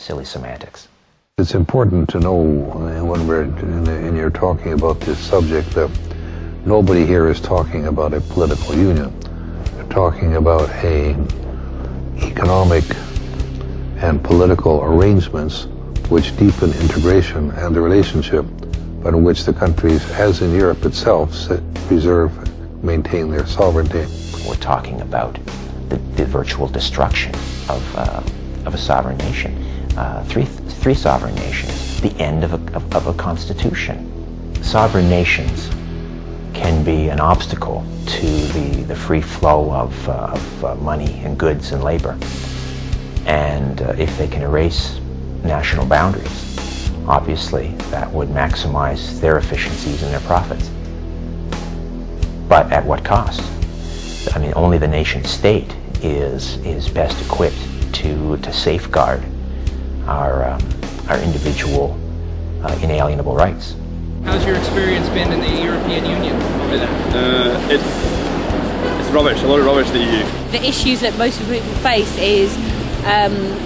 silly semantics. It's important to know when you're talking about this subject that nobody here is talking about a political union. They're talking about economic and political arrangements which deepen integration and the relationship, but in which the countries, as in Europe itself, maintain their sovereignty. We're talking about the virtual destruction of a sovereign nation. Three sovereign nations, the end of a constitution. Sovereign nations can be an obstacle to the free flow of money and goods and labor. And if they can erase national boundaries, obviously that would maximize their efficiencies and their profits. But at what cost? I mean, only the nation state is best equipped to safeguard our individual inalienable rights. How's your experience been in the European Union? It's rubbish, a lot of rubbish, the EU. The issues that most people face is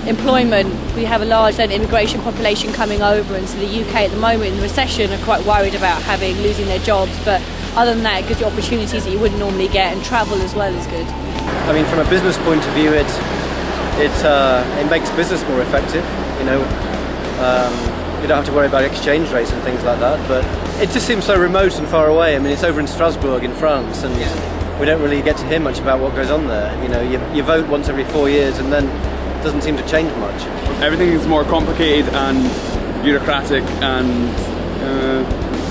employment. We have a large immigration population coming over, and so the UK at the moment in the recession are quite worried about losing their jobs, but other than that, it gives you opportunities that you wouldn't normally get, and travel as well is good. I mean, from a business point of view, it makes business more effective. You don't have to worry about exchange rates and things like that, but it just seems so remote and far away. I mean, it's over in Strasbourg in France, and we don't really get to hear much about what goes on there. You vote once every 4 years, and then it doesn't seem to change much. Everything is more complicated and bureaucratic, and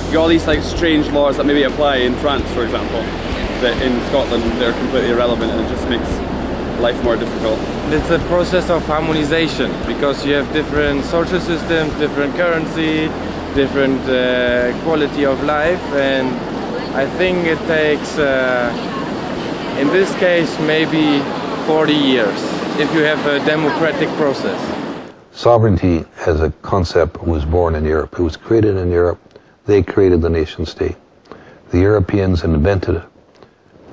you got all these strange laws that maybe apply in France, for example, but in Scotland they're completely irrelevant, and it just makes life more difficult. It's a process of harmonization, because you have different social systems, different currency, different quality of life, and I think it takes, in this case, maybe 40 years if you have a democratic process. Sovereignty as a concept was born in Europe. It was created in Europe. They created the nation state. The Europeans invented it.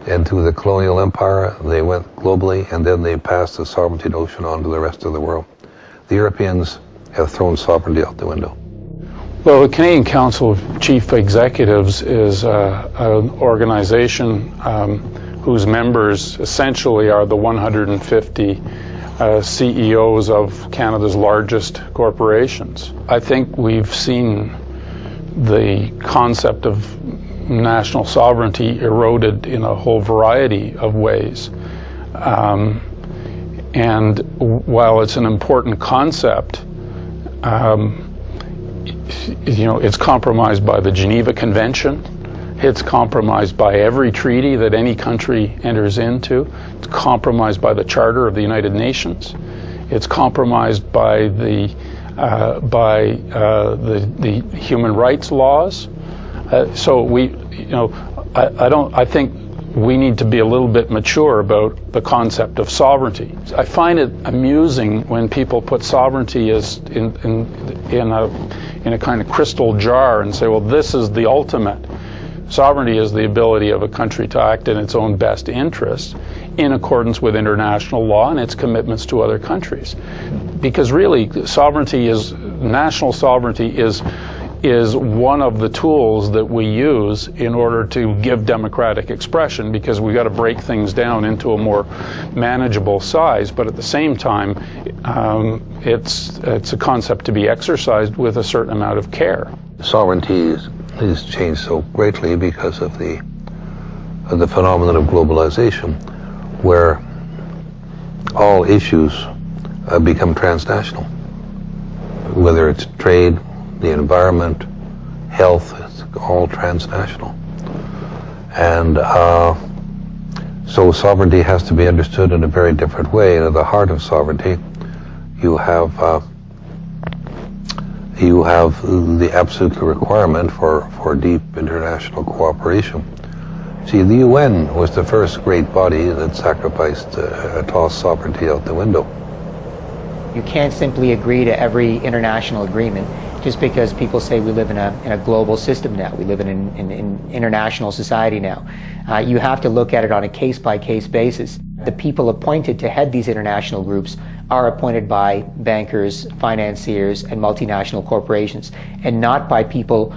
And through the colonial empire, they went globally, and then they passed the sovereignty notion on to the rest of the world. The Europeans have thrown sovereignty out the window. Well, the Canadian Council of Chief Executives is an organization whose members essentially are the 150 CEOs of Canada's largest corporations. I think we've seen the concept of national sovereignty eroded in a whole variety of ways. And while it's an important concept, it's compromised by the Geneva Convention. It's compromised by every treaty that any country enters into. It's compromised by the Charter of the United Nations. It's compromised by the human rights laws. I think we need to be a little bit mature about the concept of sovereignty. I find it amusing when people put sovereignty as in a kind of crystal jar and say, well, this is the ultimate. Sovereignty is the ability of a country to act in its own best interests in accordance with international law and its commitments to other countries. Because really, national sovereignty is one of the tools that we use in order to give democratic expression, because we've got to break things down into a more manageable size, but at the same time, it's a concept to be exercised with a certain amount of care. Sovereignty is changed so greatly because of the phenomenon of globalization, where all issues become transnational, whether it's trade, the environment, health, it's all transnational. And so sovereignty has to be understood in a very different way. And at the heart of sovereignty, you have the absolute requirement for deep international cooperation. See, the UN was the first great body that tossed sovereignty out the window. You can't simply agree to every international agreement just because people say we live in a global system now. We live in an international society now. You have to look at it on a case-by-case basis. The people appointed to head these international groups are appointed by bankers, financiers, and multinational corporations, and not by people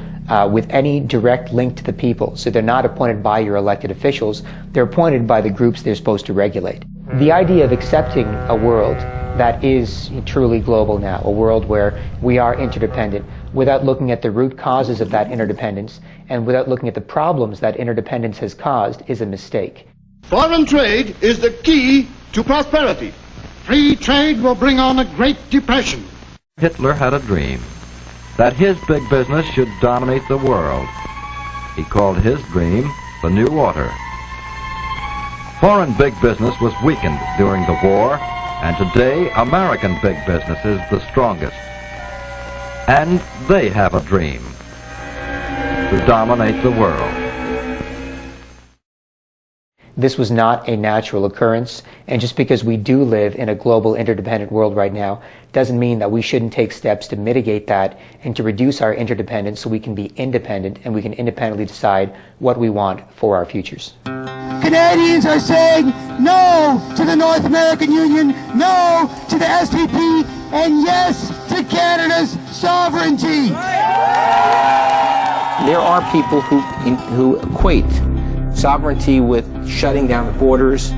with any direct link to the people. So they're not appointed by your elected officials, they're appointed by the groups they're supposed to regulate. The idea of accepting a world that is truly global now, a world where we are interdependent, without looking at the root causes of that interdependence, and without looking at the problems that interdependence has caused, is a mistake. Foreign trade is the key to prosperity. Free trade will bring on a Great Depression. Hitler had a dream that his big business should dominate the world. He called his dream the New Order. Foreign big business was weakened during the war, and today American big business is the strongest. And they have a dream to dominate the world. This was not a natural occurrence, and just because we do live in a global interdependent world right now doesn't mean that we shouldn't take steps to mitigate that and to reduce our interdependence so we can be independent and we can independently decide what we want for our futures. Canadians are saying no to the North American Union, no to the SPP, and yes to Canada's sovereignty. There are people who equate sovereignty with shutting down the borders,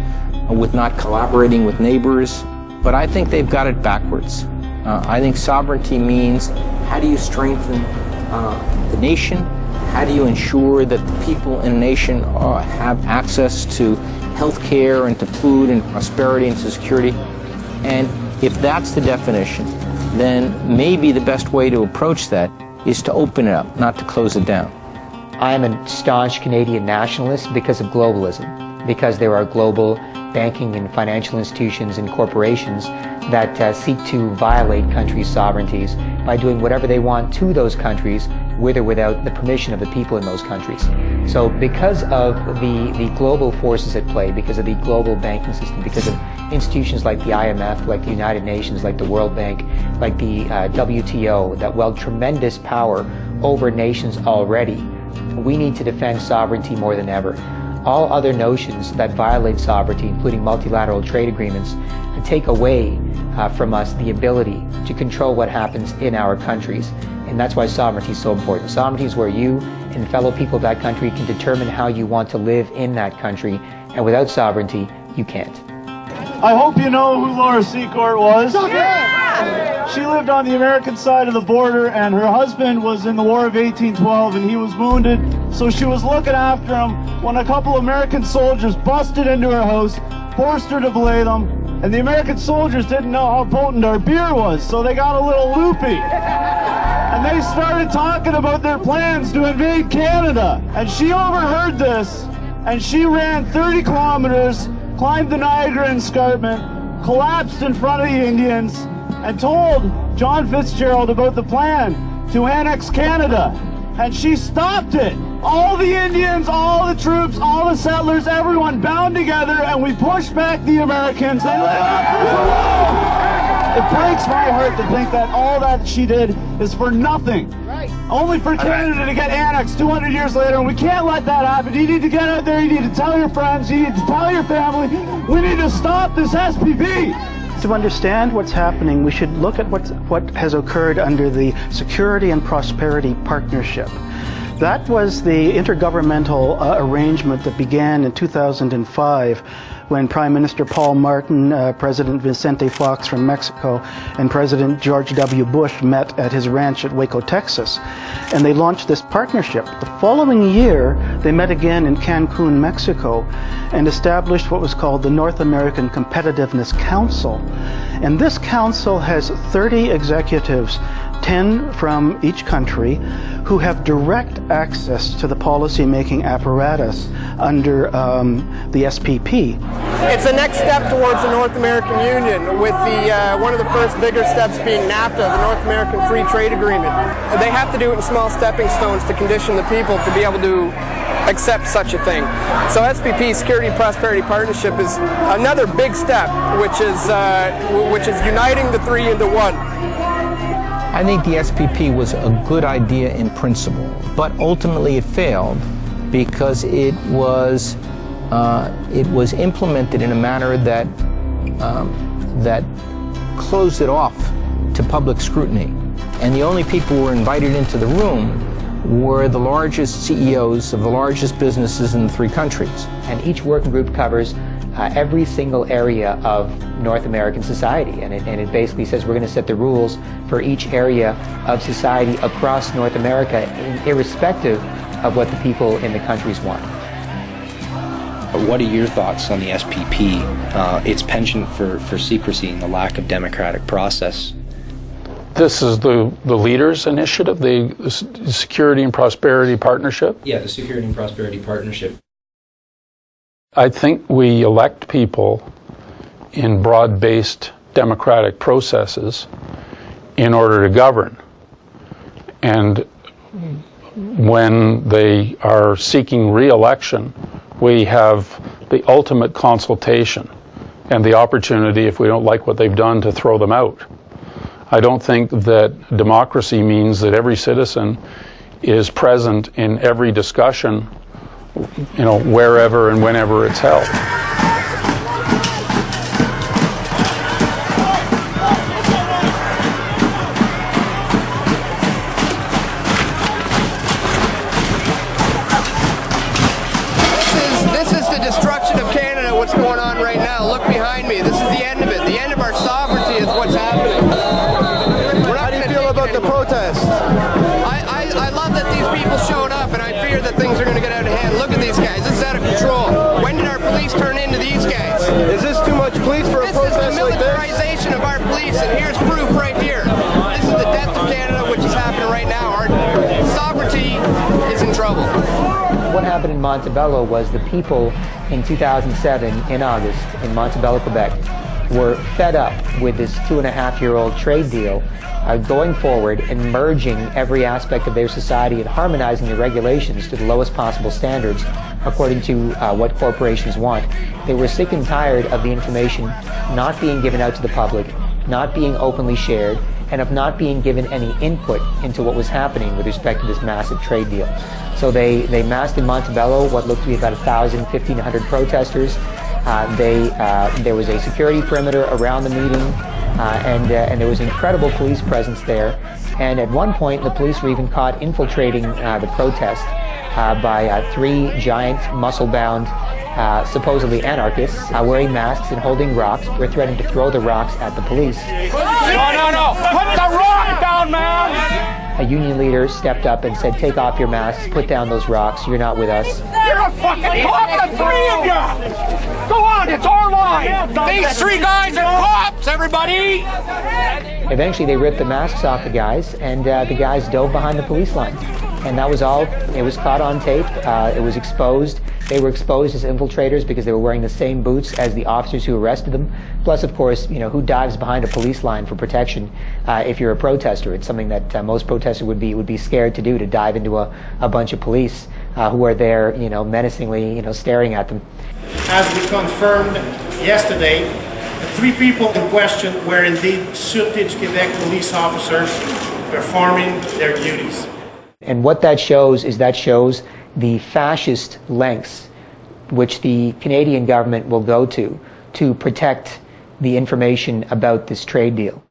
with not collaborating with neighbors, but I think they've got it backwards. I think sovereignty means how do you strengthen the nation? How do you ensure that the people in a nation have access to health care and to food and prosperity and to security? And if that's the definition, then maybe the best way to approach that is to open it up, not to close it down. I am a staunch Canadian nationalist because of globalism, because there are global banking and financial institutions and corporations that seek to violate countries' sovereignties by doing whatever they want to those countries with or without the permission of the people in those countries. So because of the global forces at play, because of the global banking system, because of institutions like the IMF, like the United Nations, like the World Bank, like the WTO, that wield tremendous power over nations already, we need to defend sovereignty more than ever. All other notions that violate sovereignty, including multilateral trade agreements, take away from us the ability to control what happens in our countries. And that's why sovereignty is so important. Sovereignty is where you and fellow people of that country can determine how you want to live in that country. And without sovereignty, you can't. I hope you know who Laura Secord was. Yeah. She lived on the American side of the border, and her husband was in the War of 1812, and he was wounded. So she was looking after him when a couple American soldiers busted into her house, forced her to belay them, and the American soldiers didn't know how potent our beer was, so they got a little loopy. And they started talking about their plans to invade Canada. And she overheard this, and she ran 30 kilometers, climbed the Niagara Escarpment, collapsed in front of the Indians, and told John Fitzgerald about the plan to annex Canada. And she stopped it. All the Indians, all the troops, all the settlers, everyone bound together, and we pushed back the Americans. They let up. It breaks my heart to think that all that she did is for nothing. Only for Canada to get annexed 200 years later, and we can't let that happen. You need to get out there, you need to tell your friends, you need to tell your family, we need to stop this SPP. To understand what's happening, we should look at what has occurred under the Security and Prosperity Partnership. That was the intergovernmental arrangement that began in 2005 when Prime Minister Paul Martin, President Vicente Fox from Mexico, and President George W. Bush met at his ranch at Waco, Texas. And they launched this partnership. The following year, they met again in Cancun, Mexico, and established what was called the North American Competitiveness Council. And this council has 30 executives, 10 from each country, who have direct access to the policy-making apparatus under the SPP. It's the next step towards the North American Union, with one of the first bigger steps being NAFTA, the North American Free Trade Agreement. They have to do it in small stepping stones to condition the people to be able to accept such a thing. So SPP, Security and Prosperity Partnership, is another big step, which is uniting the three into one. I think the SPP was a good idea in principle, but ultimately it failed because it was implemented in a manner that closed it off to public scrutiny. And the only people who were invited into the room were the largest CEOs of the largest businesses in the 3 countries. And each working group covers every single area of North American society. And it basically says we're going to set the rules for each area of society across North America, irrespective of what the people in the countries want. What are your thoughts on the SPP, its penchant for secrecy and the lack of democratic process? This is the leaders' initiative, the Security and Prosperity Partnership? Yeah, the Security and Prosperity Partnership. I think we elect people in broad-based democratic processes in order to govern. And when they are seeking re-election, we have the ultimate consultation and the opportunity, if we don't like what they've done, to throw them out. I don't think that democracy means that every citizen is present in every discussion, you know, wherever and whenever it's held. This is the destruction of Canada, what's going on right now. Look behind me. This is the end of it. The end of our sovereignty is what's happening. How do you feel about the protest? I love that these people showed up, and I fear that things are going to get out of hand. Look at these guys. This is out of control. When did our police turn into these guys? Is this too much police for a protest like this? This is the militarization of our police, and here's proof right here. This is the death of Canada, which is happening right now. Our sovereignty is in trouble. What happened in Montebello was the people in 2007, in August, in Montebello, Quebec, were fed up with this 2.5-year-old trade deal going forward and merging every aspect of their society and harmonizing the regulations to the lowest possible standards according to what corporations want. They were sick and tired of the information not being given out to the public, not being openly shared, and of not being given any input into what was happening with respect to this massive trade deal. So they massed in Montebello what looked to be about 1,000, 1,500 protesters. There was a security perimeter around the meeting, and there was incredible police presence there. And at one point, the police were even caught infiltrating the protest by 3 giant, muscle-bound, supposedly anarchists, wearing masks and holding rocks. Were threatening to throw the rocks at the police. No! Put the rock down, man! A union leader stepped up and said, "Take off your masks, put down those rocks, you're not with us." You're a fucking cop, the 3 of you! Go on, it's our line! These 3 guys are cops, everybody! Eventually they ripped the masks off the guys, and the guys dove behind the police line. And that was all. It was caught on tape. It was exposed. They were exposed as infiltrators because they were wearing the same boots as the officers who arrested them. Plus, of course, you know, who dives behind a police line for protection if you're a protester? It's something that most protesters would be scared to do, to dive into a bunch of police who are there, you know, menacingly, you know, staring at them. As we confirmed yesterday, the 3 people in question were indeed suited Quebec police officers performing their duties. And what that shows is the fascist lengths which the Canadian government will go to protect the information about this trade deal.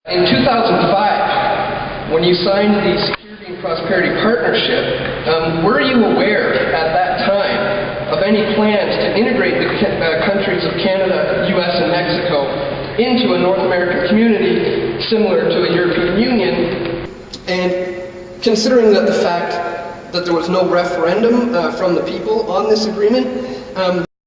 In 2005, when you signed the Security and Prosperity Partnership, were you aware at that time of any plans to integrate the countries of Canada, US, and Mexico into a North American community similar to a European Union? And considering that the fact that there was no referendum from the people on this agreement,